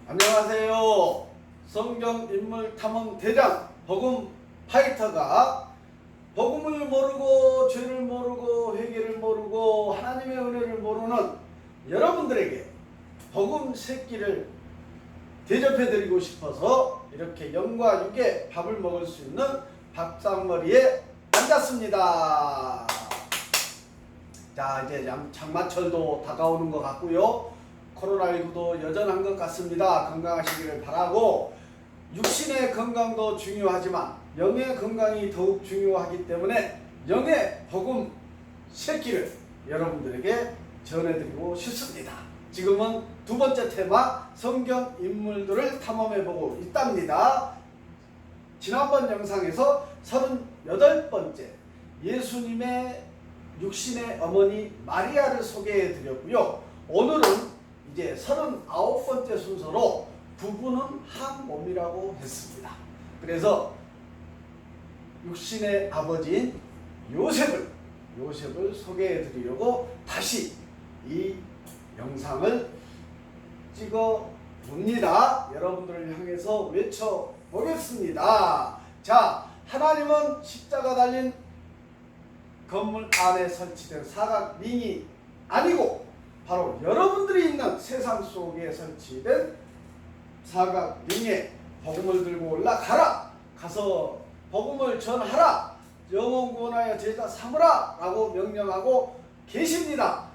안녕하세요. 성경 인물 탐험 대장 복음 파이터가 복음을 모르고 죄를 모르고 회개를 모르고 하나님의 은혜를 모르는 여러분들에게 복음 새끼를 대접해 드리고 싶어서 이렇게 영과 육의 밥을 먹을 수 있는 밥상머리에 앉았습니다. 자, 이제 장마철도 다가오는 것 같고요. 코로나19도 여전한 것 같습니다. 건강하시기를 바라고, 육신의 건강도 중요하지만 영의 건강이 더욱 중요하기 때문에 영의 복음 새끼를 여러분들에게 전해드리고 싶습니다. 지금은 두 번째 테마 성경 인물들을 탐험해보고 있답니다. 지난번 영상에서 38번째 예수님의 육신의 어머니 마리아를 소개해드렸고요. 오늘은 이제 39번째 순서로 부부는 한 몸이라고 했습니다. 그래서 육신의 아버지인 요셉을 소개해 드리려고 다시 이 영상을 찍어 봅니다. 여러분들을 향해서 외쳐 보겠습니다. 자, 하나님은 십자가 달린 건물 안에 설치된 사각 링이 아니고 바로 여러분들이 있는 세상 속에 설치된 사각 링에 복음을 들고 올라가라, 가서 복음을 전하라, 영혼 구원하여 제자 삼으라 라고 명령하고 계십니다.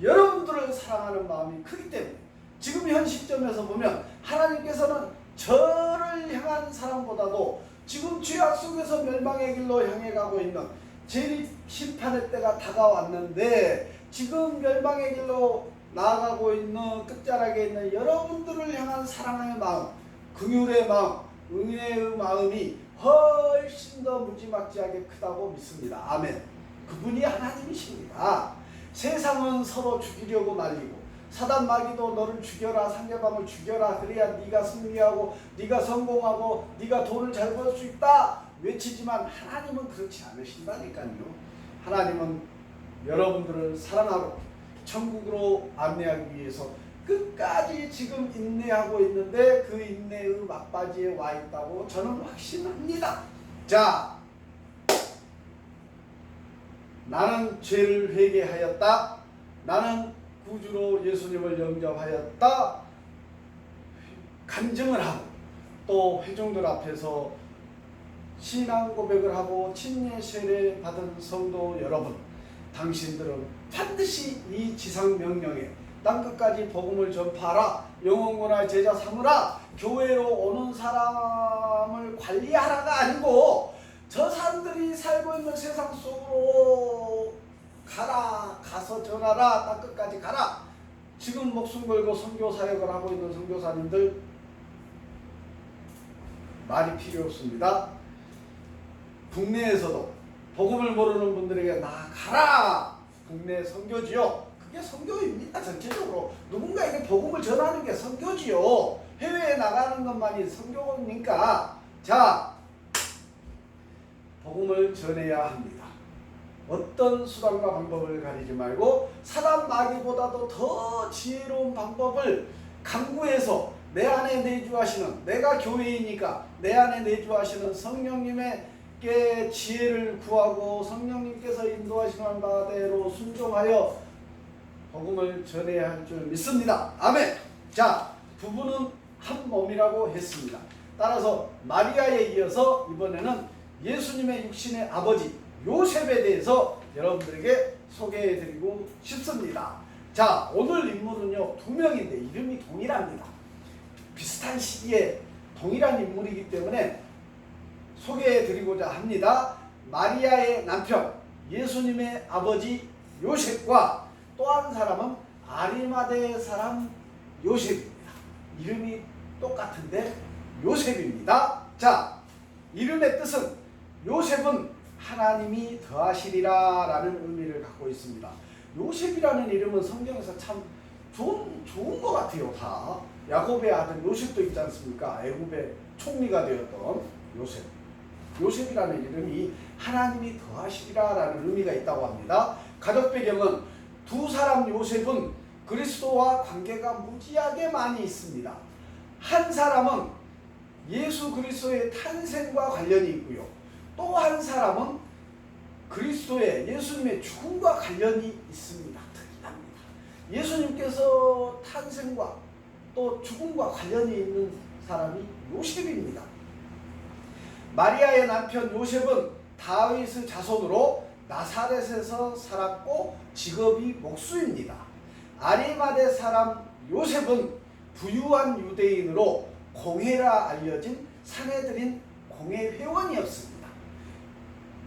여러분들을 사랑하는 마음이 크기 때문에 지금 현 시점에서 보면 하나님께서는 저를 향한 사랑보다도 지금 죄악 속에서 멸망의 길로 향해 가고 있는 재림 심판의 때가 다가왔는데 지금 멸망의 길로 나아가고 있는 끝자락에 있는 여러분들을 향한 사랑의 마음, 긍휼의 마음, 은혜의 마음이 훨씬 더 무지막지하게 크다고 믿습니다. 아멘. 그분이 하나님이십니다. 세상은 서로 죽이려고 날리고 사단 마귀도 너를 죽여라, 상대방을 죽여라, 그래야 네가 승리하고 네가 성공하고 네가 돈을 잘 벌 수 있다 외치지만 하나님은 그렇지 않으신다니까요. 하나님은 여러분들을 사랑하고 천국으로 안내하기 위해서 끝까지 지금 인내하고 있는데 그 인내의 막바지에 와 있다고 저는 확신합니다. 자, 나는 죄를 회개하였다, 나는 구주로 예수님을 영접하였다 간증을 하고 또 회중들 앞에서 신앙 고백을 하고 침례 세례 받은 성도 여러분, 당신들은 반드시 이 지상 명령에 땅끝까지 복음을 전파하라, 영혼구원하여 제자 삼으라, 교회로 오는 사람을 관리하라가 아니고 저 사람들이 살고 있는 세상 속으로 가라, 가서 전하라, 땅끝까지 가라. 지금 목숨 걸고 선교 사역을 하고 있는 선교사님들 말이 필요 없습니다. 국내에서도 복음을 모르는 분들에게 나가라, 국내 선교지요. 그게 선교입니다. 전체적으로 누군가에게 복음을 전하는 게 선교지요. 해외에 나가는 것만이 선교니까. 자, 복음을 전해야 합니다. 어떤 수단과 방법을 가리지 말고 사단 마귀보다도 더 지혜로운 방법을 강구해서 내 안에 내주하시는, 내가 교회이니까 내 안에 내주하시는 성령님께 지혜를 구하고 성령님께서 인도하시는 바대로 순종하여 복음을 전해야 할 줄 믿습니다. 아멘. 자, 부부는 한 몸이라고 했습니다. 따라서 마리아에 이어서 이번에는 예수님의 육신의 아버지 요셉에 대해서 여러분들에게 소개해드리고 싶습니다. 자, 오늘 인물은요, 두 명인데 이름이 동일합니다. 비슷한 시기에 동일한 인물이기 때문에 소개해드리고자 합니다. 마리아의 남편 예수님의 아버지 요셉과 또 한 사람은 아리마대 사람 요셉입니다. 이름이 똑같은데 요셉입니다. 자, 이름의 뜻은 요셉은 하나님이 더하시리라 라는 의미를 갖고 있습니다. 요셉이라는 이름은 성경에서 참 좋은 것 같아요. 다 야곱의 아들 요셉도 있지 않습니까? 애굽의 총리가 되었던 요셉. 요셉이라는 이름이 하나님이 더하시리라 라는 의미가 있다고 합니다. 가족 배경은 두 사람 요셉은 그리스도와 관계가 무지하게 많이 있습니다. 한 사람은 예수 그리스도의 탄생과 관련이 있고요. 또 한 사람은 그리스도의 예수님의 죽음과 관련이 있습니다. 특이합니다. 예수님께서 탄생과 또 죽음과 관련이 있는 사람이 요셉입니다. 마리아의 남편 요셉은 다윗의 자손으로 나사렛에서 살았고 직업이 목수입니다. 아리마대 사람 요셉은 부유한 유대인으로 공회라 알려진 사내들인 공회 회원이었습니다.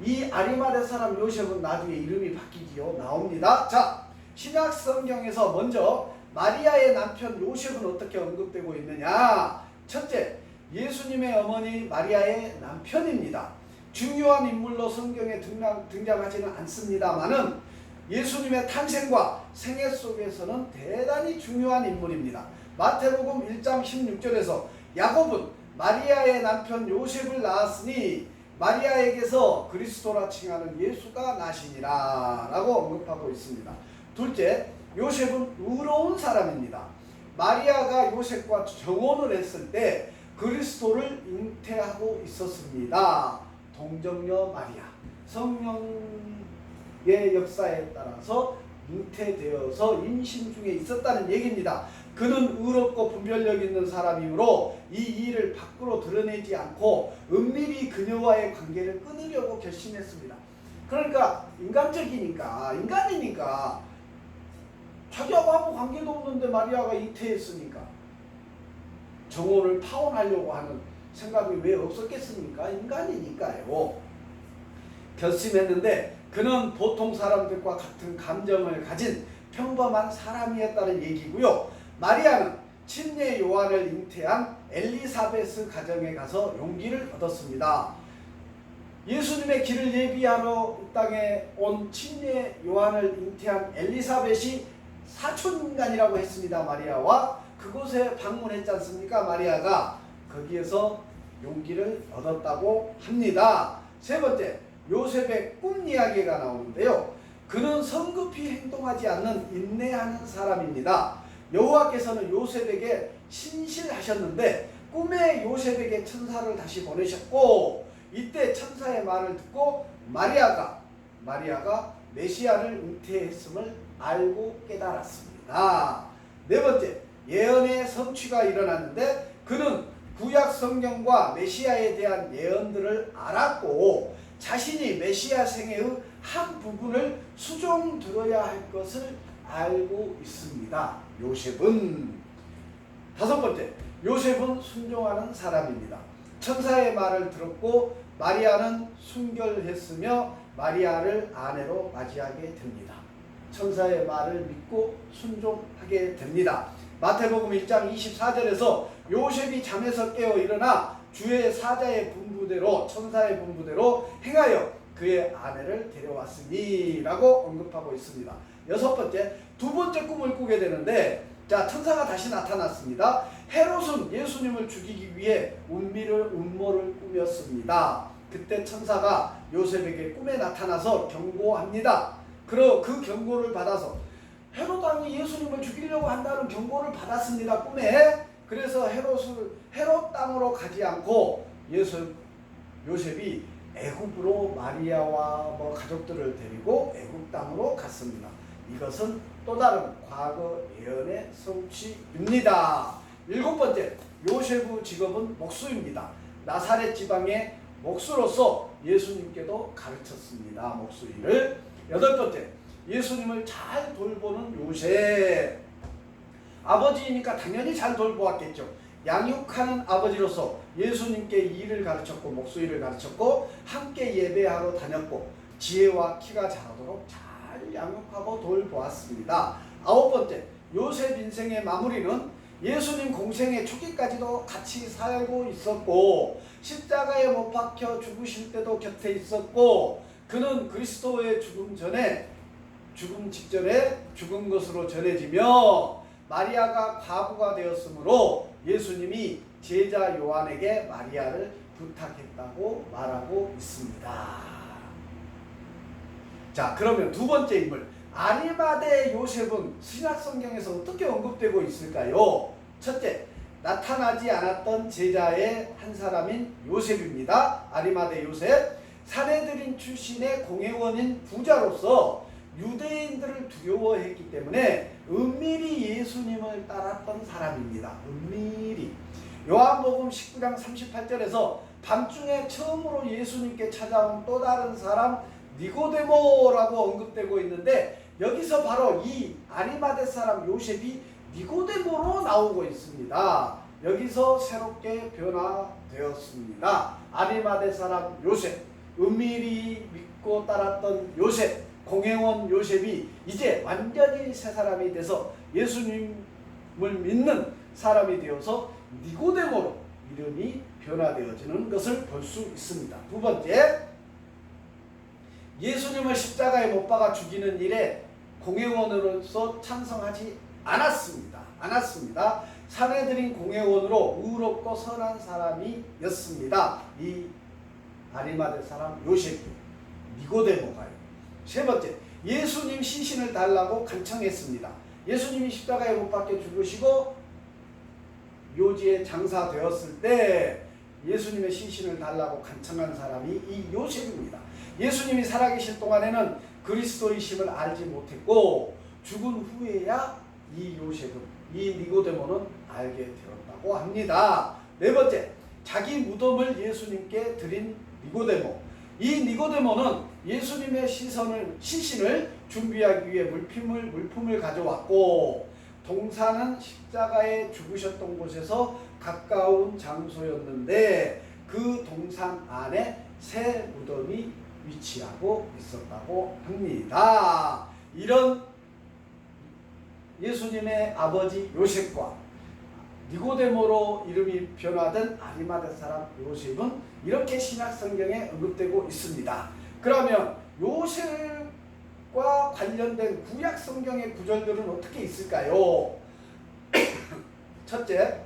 이 아리마대 사람 요셉은 나중에 이름이 바뀌기요 나옵니다. 자, 신약 성경에서 먼저 마리아의 남편 요셉은 어떻게 언급되고 있느냐? 첫째, 예수님의 어머니 마리아의 남편입니다. 중요한 인물로 성경에 등장하지는 않습니다만은 예수님의 탄생과 생애 속에서는 대단히 중요한 인물입니다. 마태복음 1장 16절에서 야곱은 마리아의 남편 요셉을 낳았으니 마리아에게서 그리스도라 칭하는 예수가 나시니라 라고 언급하고 있습니다. 둘째, 요셉은 의로운 사람입니다. 마리아가 요셉과 정혼을 했을 때 그리스도를 잉태하고 있었습니다. 동정녀 마리아, 성령의 역사에 따라서 잉태되어서 임신 중에 있었다는 얘기입니다. 그는 의롭고 분별력 있는 사람이므로 이 일을 밖으로 드러내지 않고 은밀히 그녀와의 관계를 끊으려고 결심했습니다. 그러니까 인간이니까 자기하고 아무 관계도 없는데 마리아가 잉태했으니까 정혼을 파혼하려고 하는 생각이 왜 없었겠습니까? 인간이니까요. 결심했는데 그는 보통 사람들과 같은 감정을 가진 평범한 사람이었다는 얘기고요. 마리아는 친례 요한을 잉태한 엘리사베스 가정에 가서 용기를 얻었습니다. 예수님의 길을 예비하러 이 땅에 온 친례 요한을 잉태한 엘리사벳이 사촌인간이라고 했습니다. 마리아와 그곳에 방문했지 않습니까? 마리아가 거기에서 용기를 얻었다고 합니다. 세 번째, 요셉의 꿈 이야기가 나오는데요. 그는 성급히 행동하지 않는 인내하는 사람입니다. 여호와께서는 요셉에게 신실하셨는데 꿈에 요셉에게 천사를 다시 보내셨고 이때 천사의 말을 듣고 마리아가 메시아를 잉태했음을 알고 깨달았습니다. 네 번째, 예언의 성취가 일어났는데 그는 구약 성경과 메시아에 대한 예언들을 알았고 자신이 메시아 생애의 한 부분을 수종 들어야 할 것을 알고 있습니다. 요셉은. 다섯 번째, 요셉은 순종하는 사람입니다. 천사의 말을 들었고 마리아는 순결했으며 마리아를 아내로 맞이하게 됩니다. 천사의 말을 믿고 순종하게 됩니다. 마태복음 1장 24절에서 요셉이 잠에서 깨어 일어나 주의 사자의 분부대로 천사의 분부대로 행하여 그의 아내를 데려왔으니 라고 언급하고 있습니다. 여섯 번째, 두 번째 꿈을 꾸게 되는데 자, 천사가 다시 나타났습니다. 헤롯은 예수님을 죽이기 위해 음모를 꾸몄습니다. 그때 천사가 요셉에게 꿈에 나타나서 경고합니다. 그 경고를 받아서 헤롯 왕이 예수님을 죽이려고 한다는 경고를 받았습니다. 꿈에. 그래서 헤롯 땅으로 가지 않고 요셉이 애굽으로 마리아와 가족들을 데리고 애굽 땅으로 갔습니다. 이것은 또 다른 과거 예언의 성취입니다. 일곱 번째, 요셉의 직업은 목수입니다. 나사렛 지방의 목수로서 예수님께도 가르쳤습니다. 목수 일을. 여덟 번째, 예수님을 잘 돌보는 요셉. 아버지이니까 당연히 잘 돌보았겠죠. 양육하는 아버지로서 예수님께 일을 가르쳤고 목수 일을 가르쳤고 함께 예배하러 다녔고 지혜와 키가 자라도록 잘 양육하고 돌보았습니다. 아홉 번째, 요셉 인생의 마무리는 예수님 공생의 초기까지도 같이 살고 있었고 십자가에 못 박혀 죽으실 때도 곁에 있었고 그는 그리스도의 죽음 직전에 죽은 것으로 전해지며 마리아가 과부가 되었으므로 예수님이 제자 요한에게 마리아를 부탁했다고 말하고 있습니다. 자, 그러면 두 번째 인물 아리마대 요셉은 신약 성경에서 어떻게 언급되고 있을까요? 첫째, 나타나지 않았던 제자의 한 사람인 요셉입니다. 아리마대 요셉. 사내들인 출신의 공회원인 부자로서 유대인들을 두려워했기 때문에 은밀히 예수님을 따랐던 사람입니다. 은밀히. 요한복음 19장 38절에서 밤중에 처음으로 예수님께 찾아온 또 다른 사람 니고데모라고 언급되고 있는데, 여기서 바로 이 아리마대 사람 요셉이 니고데모로 나오고 있습니다. 여기서 새롭게 변화되었습니다. 아리마대 사람 요셉, 은밀히 믿고 따랐던 요셉, 공회원 요셉이 이제 완전히 새 사람이 돼서 예수님을 믿는 사람이 되어서 니고데모로 이름이 변화되어지는 것을 볼 수 있습니다. 두 번째, 예수님을 십자가에 못 박아 죽이는 일에 공회원으로서 찬성하지 않았습니다. 사내들인 공회원으로 의롭고 선한 사람이었습니다. 이 아리마대 사람 요셉이, 니고데모가요. 세 번째, 예수님 시신을 달라고 간청했습니다. 예수님이 십자가에 못 박혀 죽으시고 묘지에 장사되었을 때 예수님의 시신을 달라고 간청한 사람이 이 요셉입니다. 예수님이 살아계실 동안에는 그리스도이심을 알지 못했고 죽은 후에야 이 요셉은, 이 니고데모는 알게 되었다고 합니다. 네 번째, 자기 무덤을 예수님께 드린 니고데모. 이 니고데모는 예수님의 시신을 준비하기 위해 물품을 가져왔고, 동산은 십자가에 죽으셨던 곳에서 가까운 장소였는데 그 동산 안에 새 무덤이 위치하고 있었다고 합니다. 이런 예수님의 아버지 요셉과 니고데모로 이름이 변화된 아리마대 사람 요셉은 이렇게 신약 성경에 언급되고 있습니다. 그러면 요셉과 관련된 구약 성경의 구절들은 어떻게 있을까요? 첫째,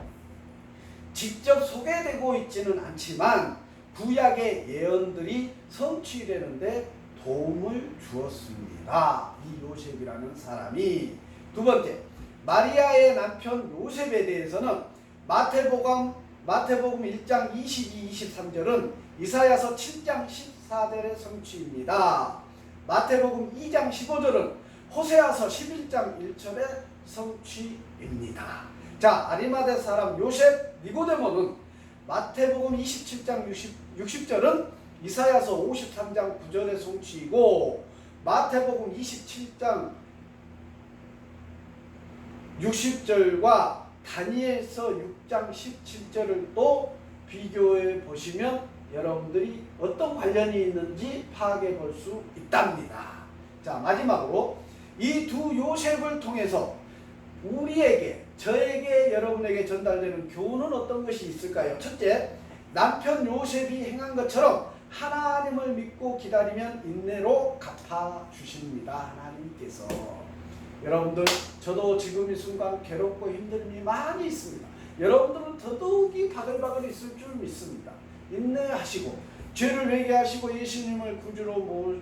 직접 소개되고 있지는 않지만 구약의 예언들이 성취되는데 도움을 주었습니다. 이 요셉이라는 사람이. 두 번째, 마리아의 남편 요셉에 대해서는 마태복음 1장 22, 23절은 이사야서 7장 14절의 성취입니다. 마태복음 2장 15절은 호세아서 11장 1절의 성취입니다. 자, 아리마대 사람 요셉 니고데모는 마태복음 27장 60절은 이사야서 53장 9절의 성취이고, 마태복음 27장 60절과 다니엘서 6장 17절을 또 비교해 보시면 여러분들이 어떤 관련이 있는지 파악해 볼 수 있답니다. 자, 마지막으로 이 두 요셉을 통해서 우리에게, 저에게, 여러분에게 전달되는 교훈은 어떤 것이 있을까요? 첫째, 남편 요셉이 행한 것처럼 하나님을 믿고 기다리면 인내로 갚아주십니다. 하나님께서. 여러분들, 저도 지금 이 순간 괴롭고 힘듦이 많이 있습니다. 여러분들은 더더욱이 바글바글 있을 줄 믿습니다. 인내하시고 죄를 회개하시고 예수님을 구주로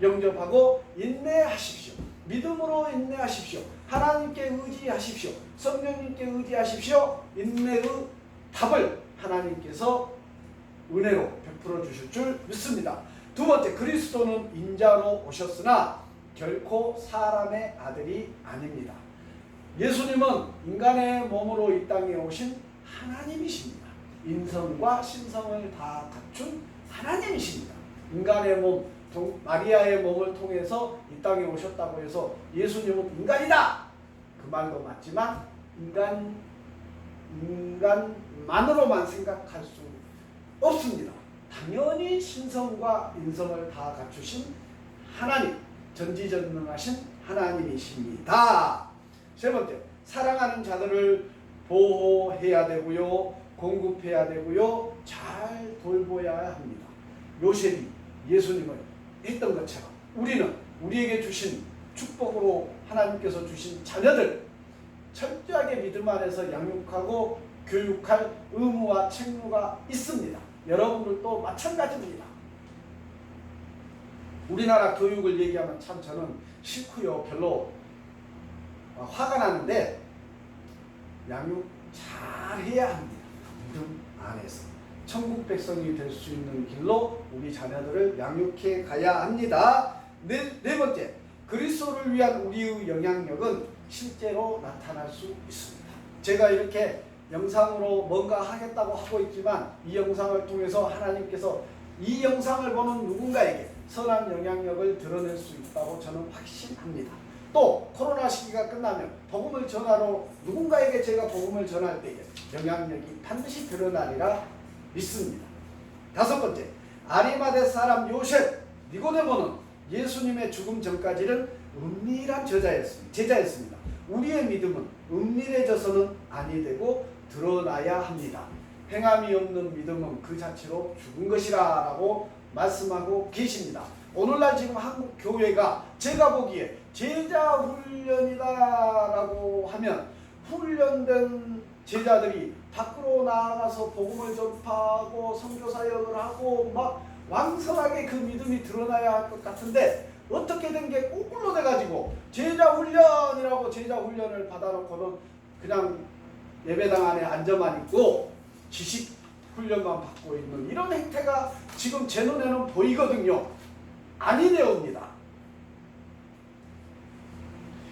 영접하고 인내하십시오. 믿음으로 인내하십시오. 하나님께 의지하십시오. 성령님께 의지하십시오. 인내의 답을 하나님께서 은혜로 베풀어 주실 줄 믿습니다. 두 번째, 그리스도는 인자로 오셨으나 결코 사람의 아들이 아닙니다. 예수님은 인간의 몸으로 이 땅에 오신 하나님이십니다. 인성과 신성을 다 갖춘 하나님이십니다. 인간의 몸, 마리아의 몸을 통해서 이 땅에 오셨다고 해서 예수님은 인간이다! 그 말도 맞지만 인간만으로만 생각할 수 없습니다. 당연히 신성과 인성을 다 갖추신 하나님, 전지전능하신 하나님이십니다. 세 번째, 사랑하는 자들을 보호해야 되고요, 공급해야 되고요, 잘 돌보아야 합니다. 요셉이 예수님을 했던 것처럼 우리는 우리에게 주신 축복으로 하나님께서 주신 자녀들 철저하게 믿음 안에서 양육하고 교육할 의무와 책무가 있습니다. 여러분들도 마찬가지입니다. 우리나라 교육을 얘기하면 참 저는 싫고요, 별로 화가 나는데, 잘 해야 합니다. 믿음 안에서 천국 백성이 될 수 있는 길로 우리 자녀들을 양육해 가야 합니다. 네 번째, 그리스도를 위한 우리의 영향력은 실제로 나타날 수 있습니다. 제가 이렇게 영상으로 뭔가 하겠다고 하고 있지만 이 영상을 통해서 하나님께서 이 영상을 보는 누군가에게 선한 영향력을 드러낼 수 있다고 저는 확신합니다. 또 코로나 시기가 끝나면 복음을 전하러 누군가에게 제가 복음을 전할 때에 영향력이 반드시 드러나리라 믿습니다. 다섯 번째, 아리마대 사람 요셉 니고데모는 예수님의 죽음 전까지는 은밀한 제자였습니다. 우리의 믿음은 은밀해져서는 아니 되고 드러나야 합니다. 행함이 없는 믿음은 그 자체로 죽은 것이라 라고 말씀하고 계십니다. 오늘날 지금 한국 교회가 제가 보기에 제자 훈련이다 라고 하면 훈련된 제자들이 밖으로 나가서 복음을 전파하고 선교사역을 하고 막 왕성하게 그 믿음이 드러나야 할 것 같은데 어떻게 된 게 거꾸로 돼가지고 제자 훈련이라고 제자 훈련을 받아놓고는 그냥 예배당 안에 앉아만 있고 지식 훈련만 받고 있는 이런 행태가 지금 제 눈에는 보이거든요. 아니되옵니다.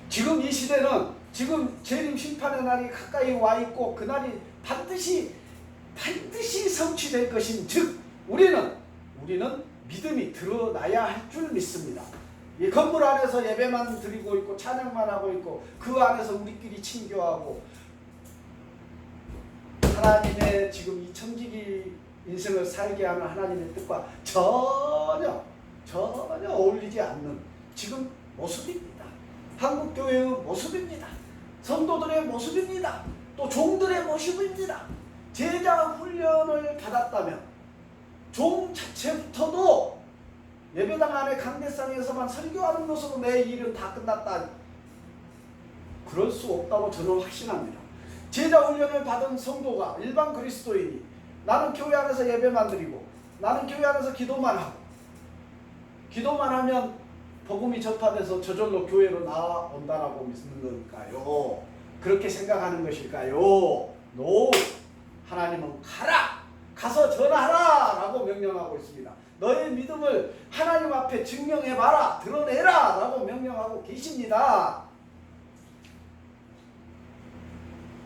지금 이 시대는 지금 재림 심판의 날이 가까이 와 있고 그 날이 반드시 성취될 것인즉 우리는 믿음이 드러나야 할 줄 믿습니다. 이 건물 안에서 예배만 드리고 있고 찬양만 하고 있고 그 안에서 우리끼리 친교하고 하나님의 지금 이 청지기 인생을 살게 하는 하나님의 뜻과 전혀 어울리지 않는 지금 모습입니다. 한국교회의 모습입니다. 성도들의 모습입니다. 또 종들의 모습입니다. 제자 훈련을 받았다면 종 자체부터도 예배당 안에 강대상에서만 설교하는 것으로 내 일은 다 끝났다. 그럴 수 없다고 저는 확신합니다. 제자 훈련을 받은 성도가 일반 그리스도인이 나는 교회 안에서 예배만 드리고 나는 교회 안에서 기도만 하고 기도만 하면 복음이 전파돼서 저절로 교회로 나온다라고 믿는 걸까요? 그렇게 생각하는 것일까요? No! 하나님은 가서 전하라! 라고 명령하고 있습니다. 너의 믿음을 하나님 앞에 증명해봐라! 드러내라! 라고 명령하고 계십니다.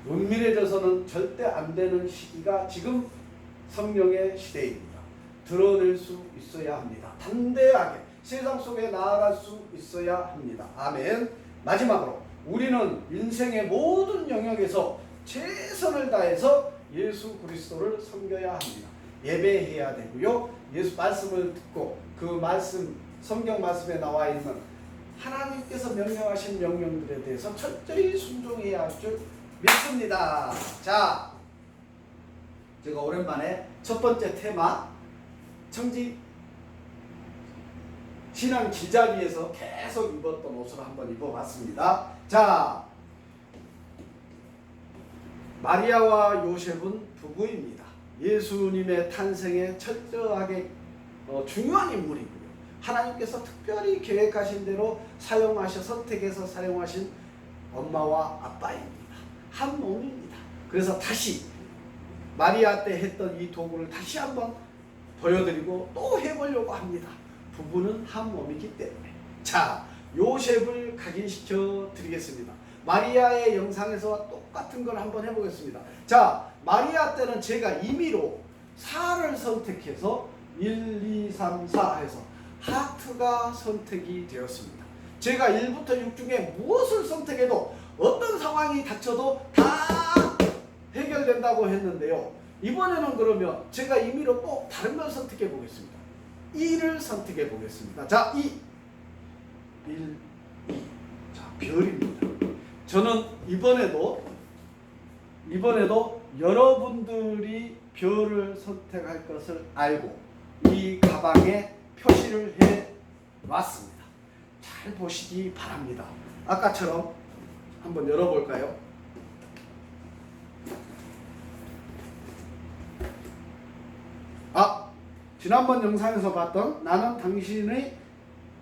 은밀해져서는 절대 안 되는 시기가 지금 성령의 시대입니다. 드러낼 수 있어야 합니다. 담대하게 세상 속에 나아갈 수 있어야 합니다. 아멘. 마지막으로 우리는 인생의 모든 영역에서 최선을 다해서 예수 그리스도를 섬겨야 합니다. 예배해야 되고요. 예수 말씀을 듣고 그 말씀 성경 말씀에 나와 있는 하나님께서 명령하신 명령들에 대해서 철저히 순종해야 할 줄 믿습니다. 자, 제가 오랜만에 첫 번째 테마 청지 신앙 기자비에서 계속 입었던 옷을 한번 입어봤습니다. 자, 마리아와 요셉은 부부입니다. 예수님의 탄생에 철저하게 중요한 인물이고요. 하나님께서 특별히 계획하신 대로 선택해서 사용하신 엄마와 아빠입니다. 한 몸입니다. 그래서 다시 마리아 때 했던 이 도구를 다시 한번 보여드리고 또 해보려고 합니다. 부부는 한 몸이기 때문에. 자, 요셉을 각인시켜 드리겠습니다. 마리아의 영상에서 똑같은 걸 한번 해보겠습니다. 자, 마리아 때는 제가 임의로 4를 선택해서 1, 2, 3, 4 해서 하트가 선택이 되었습니다. 제가 1부터 6 중에 무엇을 선택해도 어떤 상황이 닥쳐도 다 해결된다고 했는데요. 이번에는 그러면 제가 임의로 또 다른 걸 선택해 보겠습니다. 2를 선택해 보겠습니다. 자, 2. 1, 2. 자, 별입니다. 저는 이번에도 여러분들이 별을 선택할 것을 알고 이 가방에 표시를 해 놨습니다. 잘 보시기 바랍니다. 아까처럼 한번 열어볼까요? 지난번 영상에서 봤던 나는 당신의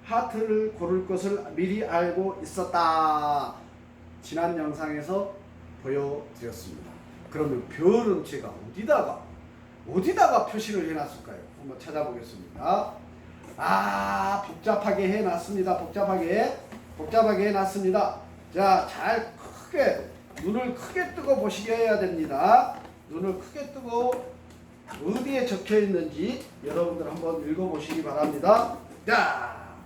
하트를 고를 것을 미리 알고 있었다. 지난 영상에서 보여드렸습니다. 그러면 별은 제가 어디다가 표시를 해놨을까요? 한번 찾아보겠습니다. 아, 복잡하게 해놨습니다. 복잡하게 해놨습니다. 자, 잘 크게 눈을 크게 뜨고 보시게 해야 됩니다. 눈을 크게 뜨고 어디에 적혀 있는지 여러분들 한번 읽어보시기 바랍니다. 자,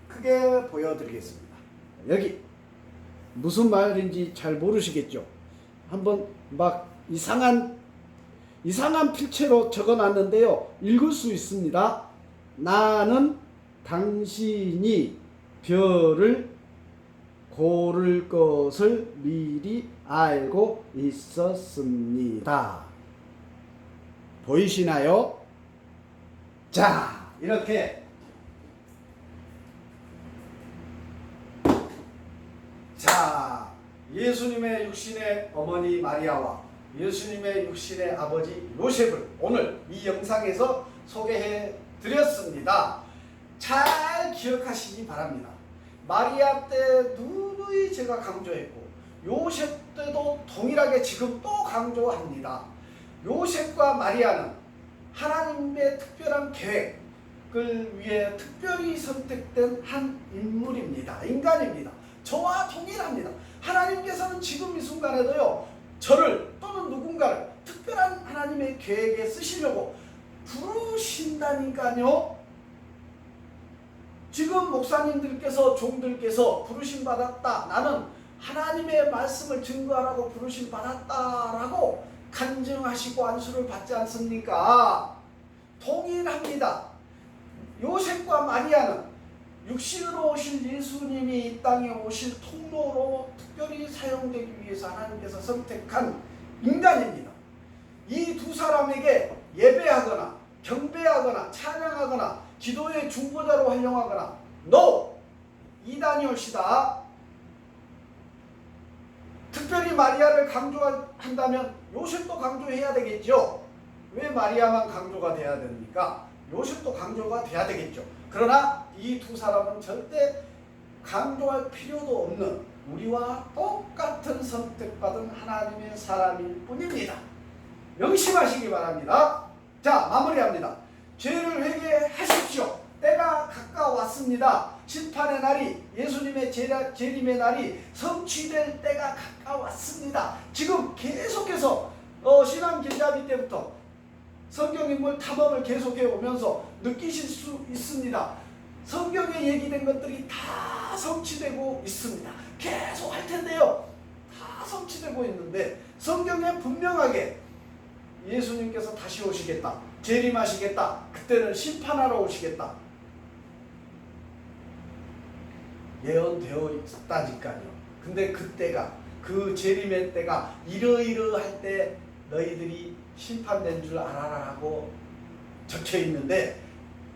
크게 보여드리겠습니다. 여기 무슨 말인지 잘 모르시겠죠? 한번 막 이상한 필체로 적어놨는데요. 읽을 수 있습니다. 나는 당신이 별을 고를 것을 미리 알고 있었습니다. 보이시나요? 자, 이렇게 자, 예수님의 육신의 어머니 마리아와 예수님의 육신의 아버지 요셉을 오늘 이 영상에서 소개해 드렸습니다. 잘 기억하시기 바랍니다. 마리아 때 누누이 제가 강조했고 요셉 때도 동일하게 지금 또 강조합니다. 요셉과 마리아는 하나님의 특별한 계획을 위해 특별히 선택된 한 인물입니다. 인간입니다. 저와 동일합니다. 하나님께서는 지금 이 순간에도요, 저를 또는 누군가를 특별한 하나님의 계획에 쓰시려고 부르신다니까요. 지금 목사님들께서 종들께서 부르심 받았다, 나는 하나님의 말씀을 증거하라고 부르심 받았다라고 간증하시고 안수를 받지 않습니까? 동일합니다. 요셉과 마리아는 육신으로 오실 예수님이 이 땅에 오실 통로로 특별히 사용되기 위해서 하나님께서 선택한 인간입니다. 이 두 사람에게 예배하거나 경배하거나 찬양하거나 기도의 중보자로 활용하거나 NO! 이단이 옳시다. 특별히 마리아를 강조한다면 요셉도 강조해야 되겠죠. 왜 마리아만 강조가 돼야 됩니까? 요셉도 강조가 돼야 되겠죠. 그러나 이 두 사람은 절대 강조할 필요도 없는 우리와 똑같은 선택받은 하나님의 사람일 뿐입니다. 명심하시기 바랍니다. 자, 마무리합니다. 죄를 회개하십시오. 때가 가까웠습니다. 심판의 날이, 예수님의 재림의 날이 성취될 때가 가까웠습니다. 지금 계속해서 신앙 길잡이 때부터 성경인물 탐험을 계속해 오면서 느끼실 수 있습니다. 성경에 얘기된 것들이 다 성취되고 있습니다. 계속 할 텐데요, 다 성취되고 있는데 성경에 분명하게 예수님께서 다시 오시겠다, 재림하시겠다, 그때는 심판하러 오시겠다 예언되어 있다니까요. 근데 그때가, 그 재림의 때가 이러이러할 때 너희들이 심판된 줄 알아라라고 적혀 있는데,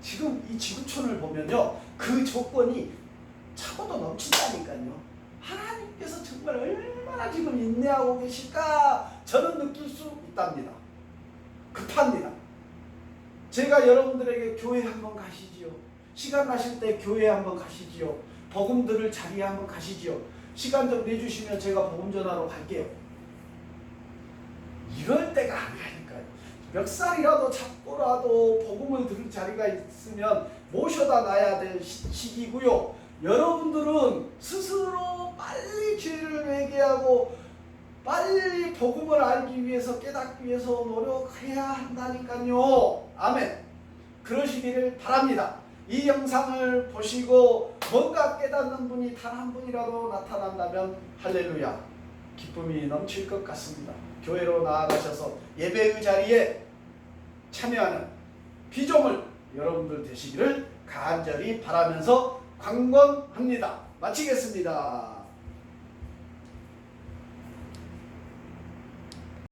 지금 이 지구촌을 보면요, 그 조건이 차고도 넘친다니까요. 하나님께서 정말 얼마나 지금 인내하고 계실까 저는 느낄 수 있답니다. 급합니다. 제가 여러분들에게 교회 한번 가시지요. 시간 나실 때 교회 한번 가시지요. 복음 들을 자리에 한번 가시지요. 시간 좀 내주시면 제가 복음 전하러 갈게요. 이럴 때가 아니라니까요. 멱살이라도 잡고라도 복음을 들을 자리가 있으면 모셔다 놔야 될 시기고요. 여러분들은 스스로 빨리 죄를 회개하고 빨리 복음을 알기 위해서, 깨닫기 위해서 노력해야 한다니까요. 아멘. 그러시기를 바랍니다. 이 영상을 보시고 뭔가 깨닫는 분이 단 한 분이라도 나타난다면 할렐루야, 기쁨이 넘칠 것 같습니다. 교회로 나아가셔서 예배의 자리에 참여하는 피조물 여러분들 되시기를 간절히 바라면서 광권합니다. 마치겠습니다.